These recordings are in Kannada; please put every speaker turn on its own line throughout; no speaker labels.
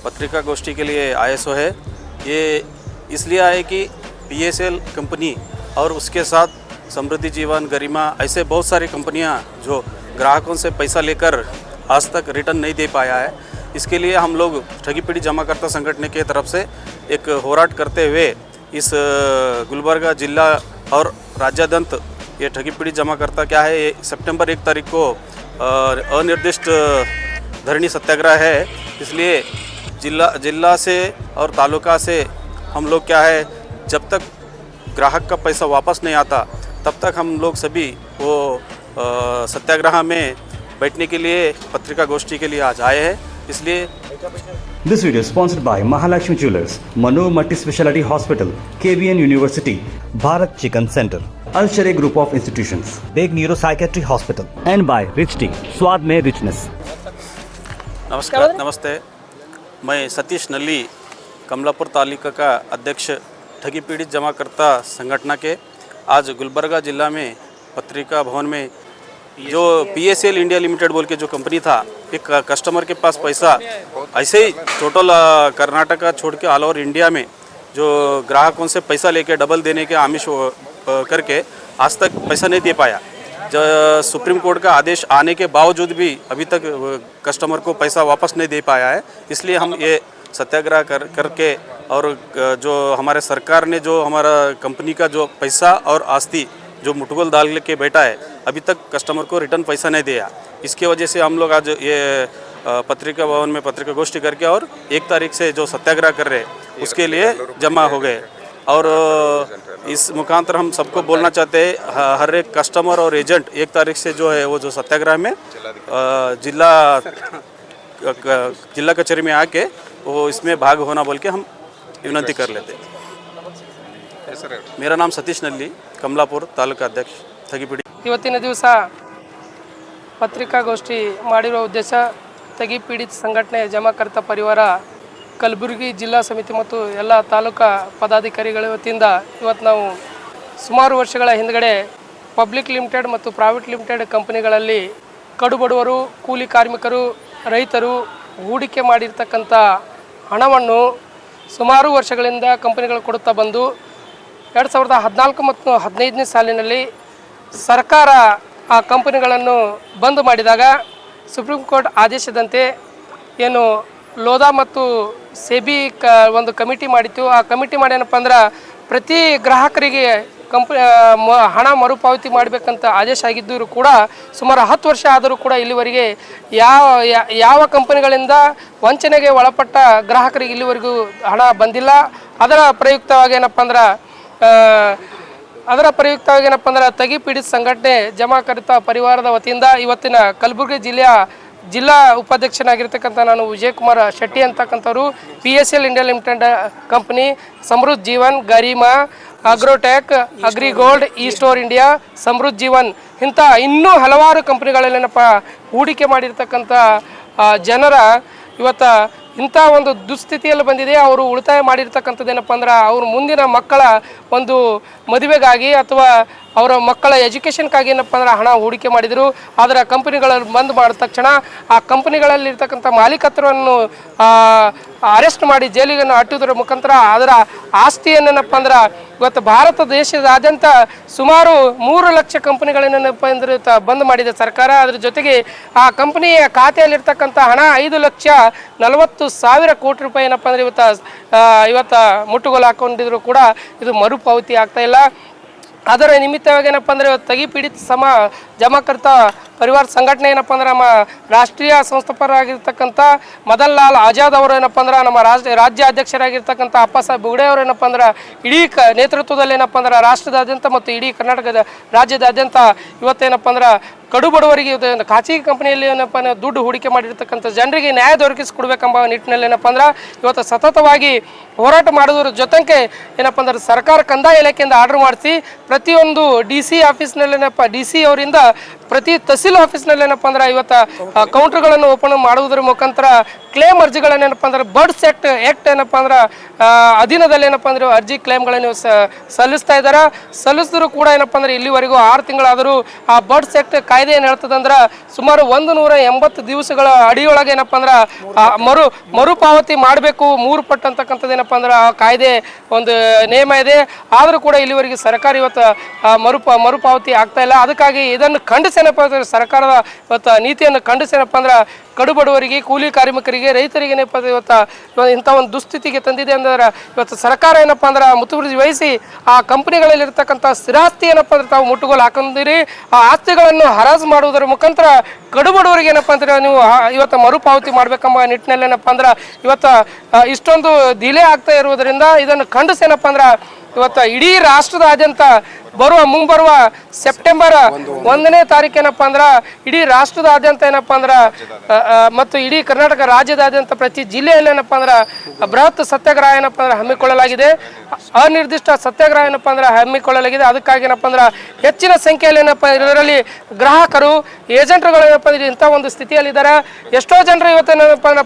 पत्रिका गोष्ठी के लिए आए सो है। ये इसलिए आए कि PSL कंपनी और उसके साथ समृद्धि जीवन, गरिमा ऐसे बहुत सारी कंपनियां जो ग्राहकों से पैसा लेकर आज तक रिटर्न नहीं दे पाया है, इसके लिए हम लोग ठगी पीड़ित जमाकर्ता संगठन की तरफ से एक होराट करते हुए इस गुलबर्गा जिला और राज्याद्यंत ये ठगी पीड़ित जमाकर्ता क्या है, ये सितंबर 1 तारीख को अनिर्दिष्ट धरनी सत्याग्रह है। इसलिए जिला से और तालुका से हम लोग क्या है, जब तक ग्राहक का पैसा वापस नहीं आता तब तक हम लोग सभी वो सत्याग्रह में बैठने के लिए पत्रिका गोष्ठी के लिए आज आए हैं। इसलिए
This video is sponsored by Mahalakshmi Jewelers, Mano Multi Speciality Hospital, KBN University, Bharat Chicken Center, Al Sharia Group of Institutions, Big Neuro Psychiatry Hospital, and by Rich Tea, स्वाद में richness।
नमस्कार, नमस्ते। मैं सतीश नल्ली, कमलापुर तालुका का अध्यक्ष ठगी पीड़ित जमाकर्ता संगठन के आज गुलबर्गा जिला में पत्रिका भवन में जो PSL इंडिया लिमिटेड बोल के जो कंपनी था, एक कस्टमर के पास पैसा ऐसे ही टोटल कर्नाटका छोड़ के ऑल ओवर इंडिया में जो ग्राहकों से पैसा लेके डबल देने के आमिष करके आज तक पैसा नहीं दे पाया। जो सुप्रीम कोर्ट का आदेश आने के बावजूद भी अभी तक कस्टमर को पैसा वापस नहीं दे पाया है। इसलिए हम ये सत्याग्रह करके और जो हमारे सरकार ने जो हमारा कंपनी का जो पैसा और आस्ती जो मुठगोल डाल के बैठा है, अभी तक कस्टमर को रिटर्न पैसा नहीं दिया। इसके वजह से हम लोग आज ये पत्रिका भवन में पत्रिका गोष्ठी करके और 1 तारीख से जो सत्याग्रह कर रहे उसके लिए जमा हो गए। और इस मुखांतर हम सबको बोलना चाहते हैं, हर एक कस्टमर और एजेंट 1 तारीख से जो है वो जो सत्याग्रह में जिला कचहरी में आके वो इसमें भाग होना बोल के हम विनंती कर लेते हैं। मेरा नाम सतीश नल्ली, कमलापुर तालुका अध्यक्ष ठगी पीड़ित।
ಇವತ್ತಿನ ದಿವಸ ಪತ್ರಿಕಾಗೋಷ್ಠಿ ಮಾಡಿರುವ ಉದ್ದೇಶ ठगी पीड़ित ಸಂಘಟನೆ ಜಮಾಕರ್ತ ಪರಿವಾರ ಕಲಬುರಗಿ ಜಿಲ್ಲಾ ಸಮಿತಿ ಮತ್ತು ಎಲ್ಲ ತಾಲೂಕಾ ಪದಾಧಿಕಾರಿಗಳ ವತಿಯಿಂದ ಇವತ್ತು ನಾವು ಸುಮಾರು ವರ್ಷಗಳ ಹಿಂದಗಡೆ ಪಬ್ಲಿಕ್ ಲಿಮಿಟೆಡ್ ಮತ್ತು ಪ್ರೈವೇಟ್ ಲಿಮಿಟೆಡ್ ಕಂಪನಿಗಳಲ್ಲಿ ಕಡುಬಡವರು, ಕೂಲಿ ಕಾರ್ಮಿಕರು, ರೈತರು ಹೂಡಿಕೆ ಮಾಡಿರ್ತಕ್ಕಂಥ ಹಣವನ್ನು ಸುಮಾರು ವರ್ಷಗಳಿಂದ ಕಂಪನಿಗಳು ಕೊಡುತ್ತಾ ಬಂದು 2014 ಮತ್ತು 15ನೇ ಸಾಲಿನಲ್ಲಿ ಸರ್ಕಾರ ಆ ಕಂಪನಿಗಳನ್ನು ಬಂದ್ ಮಾಡಿದಾಗ ಸುಪ್ರೀಂ ಕೋರ್ಟ್ ಆದೇಶದಂತೆ ಏನು ಲೋಧಾ ಮತ್ತು ಸೆಬಿ ಒಂದು ಕಮಿಟಿ ಮಾಡಿತ್ತು। ಆ ಕಮಿಟಿ ಮಾಡಿ ಏನಪ್ಪ ಅಂದ್ರೆ ಪ್ರತಿ ಗ್ರಾಹಕರಿಗೆ ಹಣ ಮರುಪಾವತಿ ಮಾಡಬೇಕಂತ ಆದೇಶ ಆಗಿದ್ದರೂ ಕೂಡ ಸುಮಾರು 10 ವರ್ಷ ಆದರೂ ಕೂಡ ಇಲ್ಲಿವರೆಗೆ ಯಾವ ಕಂಪನಿಗಳಿಂದ ವಂಚನೆಗೆ ಒಳಪಟ್ಟ ಗ್ರಾಹಕರಿಗೆ ಇಲ್ಲಿವರೆಗೂ ಹಣ ಬಂದಿಲ್ಲ। ಅದರ ಪ್ರಯುಕ್ತವಾಗಿ ಏನಪ್ಪ ಅಂದ್ರೆ ठगी पीड़ित ಸಂಘಟನೆ ಜಮಾಕರ್ತ ಪರಿವಾರದ ವತಿಯಿಂದ ಇವತ್ತಿನ ಕಲಬುರಗಿ ಜಿಲ್ಲಾ ಉಪಾಧ್ಯಕ್ಷನಾಗಿರ್ತಕ್ಕಂಥ ನಾನು ವಿಜಯ್ ಕುಮಾರ್ ಶೆಟ್ಟಿ ಅಂತಕ್ಕಂಥವ್ರು PSL India limited company, Samruddhi Jeevan, Garima, Agrotech, Agrigold, e store India, ಸಮೃದ್ಧಿ ಜೀವನ್ ಇಂಥ ಇನ್ನೂ ಹಲವಾರು ಕಂಪನಿಗಳಲ್ಲೇನಪ್ಪ ಹೂಡಿಕೆ ಮಾಡಿರ್ತಕ್ಕಂಥ ಜನರ ಇವತ್ತು ಇಂಥ ಒಂದು ದುಸ್ಥಿತಿಯಲ್ಲಿ ಬಂದಿದೆ। ಅವರು ಉಳಿತಾಯ ಮಾಡಿರ್ತಕ್ಕಂಥದ್ದೇನಪ್ಪ ಅಂದ್ರೆ ಅವ್ರ ಮುಂದಿನ ಮಕ್ಕಳ ಒಂದು ಮದುವೆಗಾಗಿ ಅಥವಾ ಅವರ ಮಕ್ಕಳ ಎಜುಕೇಷನ್ಗಾಗಿ ಏನಪ್ಪ ಅಂದ್ರೆ ಹಣ ಹೂಡಿಕೆ ಮಾಡಿದರು। ಆದರೆ ಕಂಪನಿಗಳಲ್ಲಿ ಬಂದ್ ಮಾಡಿದ ತಕ್ಷಣ ಆ ಕಂಪನಿಗಳಲ್ಲಿರ್ತಕ್ಕಂಥ ಮಾಲೀಕತ್ವವನ್ನು ಅರೆಸ್ಟ್ ಮಾಡಿ ಜೈಲಿಗೆ ಅಟ್ಟುವುದರ ಮುಖಾಂತರ ಅದರ ಆಸ್ತಿಯನ್ನೇನಪ್ಪ ಅಂದ್ರೆ ಇವತ್ತು ಭಾರತ ದೇಶದಾದ್ಯಂತ ಸುಮಾರು 3 ಲಕ್ಷ ಕಂಪನಿಗಳನ್ನೇನಪ್ಪ ಅಂದ್ರೆ ಬಂದ್ ಮಾಡಿದೆ ಸರ್ಕಾರ। ಅದ್ರ ಜೊತೆಗೆ ಆ ಕಂಪನಿಯ ಖಾತೆಯಲ್ಲಿರ್ತಕ್ಕಂಥ ಹಣ 5,40,000 ಕೋಟಿ ರೂಪಾಯಿ ಏನಪ್ಪ ಅಂದ್ರೆ ಇವತ್ತು ಮುಟ್ಟುಗೋಲು ಹಾಕೊಂಡಿದ್ರು ಕೂಡ ಇದು ಮರುಪಾವತಿ ಆಗ್ತಾ ಇಲ್ಲ। ಅದರ ನಿಮಿತ್ತವಾಗಿ ಏನಪ್ಪ ಅಂದ್ರೆ ठगी पीड़ित ಜಮಾಕರ್ತ ಪರಿವಾರ ಸಂಘಟನೆ ಏನಪ್ಪ ಅಂದ್ರೆ ನಮ್ಮ ರಾಷ್ಟ್ರೀಯ ಸಂಸ್ಥಾಪಕರಾಗಿರ್ತಕ್ಕಂಥ ಮದನ್ ಲಾಲ್ ಆಜಾದ್ ಅವರು ಏನಪ್ಪ ಅಂದ್ರೆ ನಮ್ಮ ರಾಜ್ಯ ಅಧ್ಯಕ್ಷರಾಗಿರ್ತಕ್ಕಂಥ ಅಪ್ಪಸಾಹೇಬ್ ಬುಗಡೆ ಅವರು ಏನಪ್ಪ ಅಂದ್ರೆ ಇಡೀ ನೇತೃತ್ವದಲ್ಲಿ ಏನಪ್ಪ ಅಂದ್ರೆ ರಾಷ್ಟ್ರದಾದ್ಯಂತ ಮತ್ತು ಇಡೀ ಕರ್ನಾಟಕದ ರಾಜ್ಯದಾದ್ಯಂತ ಇವತ್ತೇನಪ್ಪ ಅಂದ್ರೆ ಕಡುಬಡವರಿಗೆ ಖಾಸಗಿ ಕಂಪನಿಯಲ್ಲಿ ಏನಪ್ಪ ದುಡ್ಡು ಹೂಡಿಕೆ ಮಾಡಿರ್ತಕ್ಕಂಥ ಜನರಿಗೆ ನ್ಯಾಯ ದೊರಕಿಸಿಕೊಡ್ಬೇಕೆಂಬ ನಿಟ್ಟಿನಲ್ಲಿ ಏನಪ್ಪ ಅಂದ್ರೆ ಇವತ್ತು ಸತತವಾಗಿ ಹೋರಾಟ ಮಾಡೋದ್ರ ಜೊತೆಗೆ ಏನಪ್ಪ ಅಂದ್ರೆ ಸರ್ಕಾರ ಕಂದಾಯ ಇಲಾಖೆಯಿಂದ ಆರ್ಡರ್ ಮಾಡಿಸಿ ಪ್ರತಿಯೊಂದು DC ಆಫೀಸ್ನಲ್ಲಿ ಏನಪ್ಪ DC ಅವರಿಂದ ಪ್ರತಿ ತಹಸೀಲ್ ಆಫೀಸ್ನಲ್ಲಿ ಏನಪ್ಪ ಅಂದ್ರೆ ಇವತ್ತು ಕೌಂಟರ್ಗಳನ್ನು ಓಪನ್ ಮಾಡುವುದರ ಮುಖಾಂತರ ಕ್ಲೇಮ್ ಅರ್ಜಿಗಳನ್ನು ಏನಪ್ಪ ಅಂದ್ರೆ ಬರ್ಡ್ಸ್ ಆ್ಯಕ್ಟ್ ಏನಪ್ಪ ಅಂದ್ರೆ ಅಧೀನದಲ್ಲಿ ಏನಪ್ಪ ಅಂದ್ರೆ ಅರ್ಜಿ ಕ್ಲೇಮ್ಗಳನ್ನು ಸಲ್ಲಿಸ್ತಾ ಇದ್ದಾರೆ. ಸಲ್ಲಿಸಿದ್ರು ಕೂಡ ಏನಪ್ಪ ಅಂದ್ರೆ ಇಲ್ಲಿವರೆಗೂ 6 ತಿಂಗಳಾದರೂ ಆ ಬರ್ಡ್ಸ್ ಆ್ಯಕ್ಟ್ ಕಾಯ್ದೆ ಏನು ಹೇಳ್ತದಂದ್ರೆ ಸುಮಾರು 180 ದಿವಸಗಳ ಅಡಿಯೊಳಗೆ ಏನಪ್ಪ ಅಂದ್ರೆ ಮರುಪಾವತಿ ಮಾಡಬೇಕು 3 ಪಟ್ಟು ಅಂತಕ್ಕಂಥದ್ದು ಏನಪ್ಪ ಅಂದ್ರೆ ಆ ಕಾಯ್ದೆ ಒಂದು ನಿಯಮ ಇದೆ. ಆದರೂ ಕೂಡ ಇಲ್ಲಿವರೆಗೆ ಸರ್ಕಾರ ಇವತ್ತು ಮರುಪಾವತಿ ಆಗ್ತಾ ಇಲ್ಲ. ಅದಕ್ಕಾಗಿ ಇದನ್ನು ಖಂಡಿಸೇನಪ್ಪ ಅಂದ್ರೆ ಸರ್ಕಾರದ ಇವತ್ತು ನೀತಿಯನ್ನು ಖಂಡಿಸೇನಪ್ಪ ಅಂದ್ರೆ ಕಡುಬಡವರಿಗೆ, ಕೂಲಿ ಕಾರ್ಮಿಕರಿಗೆ, ರೈತರಿಗೆ ಏನಪ್ಪ ಇವತ್ತು ಇಂಥ ಒಂದು ದುಸ್ಥಿತಿಗೆ ತಂದಿದೆ ಅಂದ್ರೆ ಇವತ್ತು ಸರ್ಕಾರ ಏನಪ್ಪ ಅಂದ್ರೆ ಮುತುವರ್ಜಿ ವಹಿಸಿ ಆ ಕಂಪನಿಗಳಲ್ಲಿ ಇರ್ತಕ್ಕಂಥ ಸ್ಥಿರಾಸ್ತಿ ಏನಪ್ಪ ಅಂದ್ರೆ ತಾವು ಮುಟ್ಟುಗೋಲು ಹಾಕೊಂಡಿರಿ. ಆ ಆಸ್ತಿಗಳನ್ನು ಹರಾಜು ಮಾಡುವುದರ ಮುಖಾಂತರ ಕಡುಬಡವರಿಗೆ ಏನಪ್ಪ ಅಂದ್ರೆ ನೀವು ಇವತ್ತು ಮರುಪಾವತಿ ಮಾಡ್ಬೇಕೆಂಬ ನಿಟ್ಟಿನಲ್ಲಿ ಏನಪ್ಪ ಅಂದ್ರೆ ಇವತ್ತು ಇಷ್ಟೊಂದು ಡಿಲೇ ಆಗ್ತಾ ಇರುವುದರಿಂದ ಇದನ್ನು ಖಂಡಿಸೇನಪ್ಪ ಅಂದ್ರೆ ಇವತ್ತು ಇಡೀ ರಾಷ್ಟ್ರದಾದ್ಯಂತ ಮುಂಬರುವ ಸೆಪ್ಟೆಂಬರ್ 1ನೇ ತಾರೀಕೇನಪ್ಪ ಅಂದ್ರೆ ಇಡೀ ರಾಷ್ಟ್ರದಾದ್ಯಂತ ಏನಪ್ಪ ಅಂದ್ರೆ ಮತ್ತು ಇಡೀ ಕರ್ನಾಟಕ ರಾಜ್ಯದಾದ್ಯಂತ ಪ್ರತಿ ಜಿಲ್ಲೆಯಲ್ಲಿ ಏನಪ್ಪ ಅಂದ್ರೆ ಬೃಹತ್ ಸತ್ಯಾಗ್ರಹ ಏನಪ್ಪ ಅಂದ್ರೆ ಹಮ್ಮಿಕೊಳ್ಳಲಾಗಿದೆ. ಅನಿರ್ದಿಷ್ಟ ಸತ್ಯಾಗ್ರಹ ಏನಪ್ಪ ಅಂದ್ರೆ ಹಮ್ಮಿಕೊಳ್ಳಲಾಗಿದೆ. ಅದಕ್ಕಾಗಿ ಏನಪ್ಪ ಅಂದ್ರೆ ಹೆಚ್ಚಿನ ಸಂಖ್ಯೆಯಲ್ಲಿ ಏನಪ್ಪ ಇದರಲ್ಲಿ ಗ್ರಾಹಕರು, ಏಜೆಂಟ್ರುಗಳು ಏನಪ್ಪ ಅಂದ್ರೆ ಇಂಥ ಒಂದು ಸ್ಥಿತಿಯಲ್ಲಿದ್ದಾರೆ. ಎಷ್ಟೋ ಜನರು ಇವತ್ತು ಏನಪ್ಪ ಅಂದ್ರೆ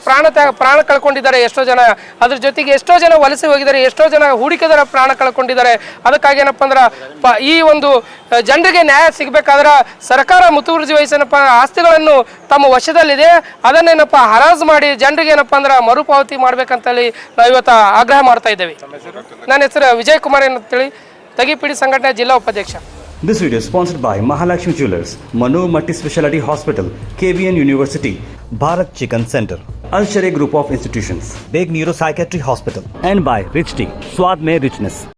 ಪ್ರಾಣ ಕಳ್ಕೊಂಡಿದ್ದಾರೆ. ಎಷ್ಟೋ ಜನ ಅದ್ರ ಜೊತೆಗೆ ಎಷ್ಟೋ ಜನ ವಲಸೆ ಹೋಗಿದ್ದಾರೆ. ಎಷ್ಟೋ ಜನ ಹೂಡಿಕೆದಾರ ಪ್ರಾಣ ಕಳ್ಕೊಂಡಿದ್ದಾರೆ. ಅದಕ್ಕಾಗಿ ಏನಪ್ಪ ಅಂದ್ರೆ ಈ ಒಂದು ಜನರಿಗೆ ನ್ಯಾಯ ಸಿಗಬೇಕಾದ್ರೆ ಸರ್ಕಾರ ಮುತುವರ್ಜಿ ವಹಿಸೇನಪ್ಪ ಆಸ್ತಿಗಳನ್ನು ತಮ್ಮ ವಶದಲ್ಲಿದೆ. ಅದನ್ನೇನಪ್ಪ ಹರಾಜು ಮಾಡಿ ಜನರಿಗೆ ಏನಪ್ಪ ಅಂದ್ರೆ ಮರುಪಾವತಿ ಮಾಡ್ಬೇಕಂತೇಳಿ ನಾವು ಇವತ್ತು ಆಗ್ರಹ ಮಾಡ್ತಾ ಇದ್ದೇವೆ. ನನ್ನ ಹೆಸರು ವಿಜಯ್ ಕುಮಾರ್ ಅಂತೇಳಿ ತಗಿಪಿಡಿ ಸಂಘಟನೆ ಜಿಲ್ಲಾ ಉಪಾಧ್ಯಕ್ಷ.
This video is sponsored by Mahalakshmi Jewelers, Manu Multi-Speciality Hospital, KBN University, Bharat Chicken Center, Al Sharia Group of Institutions, Beg Neuropsychiatry Hospital, and by Rich Tea, Swad Mein Richness.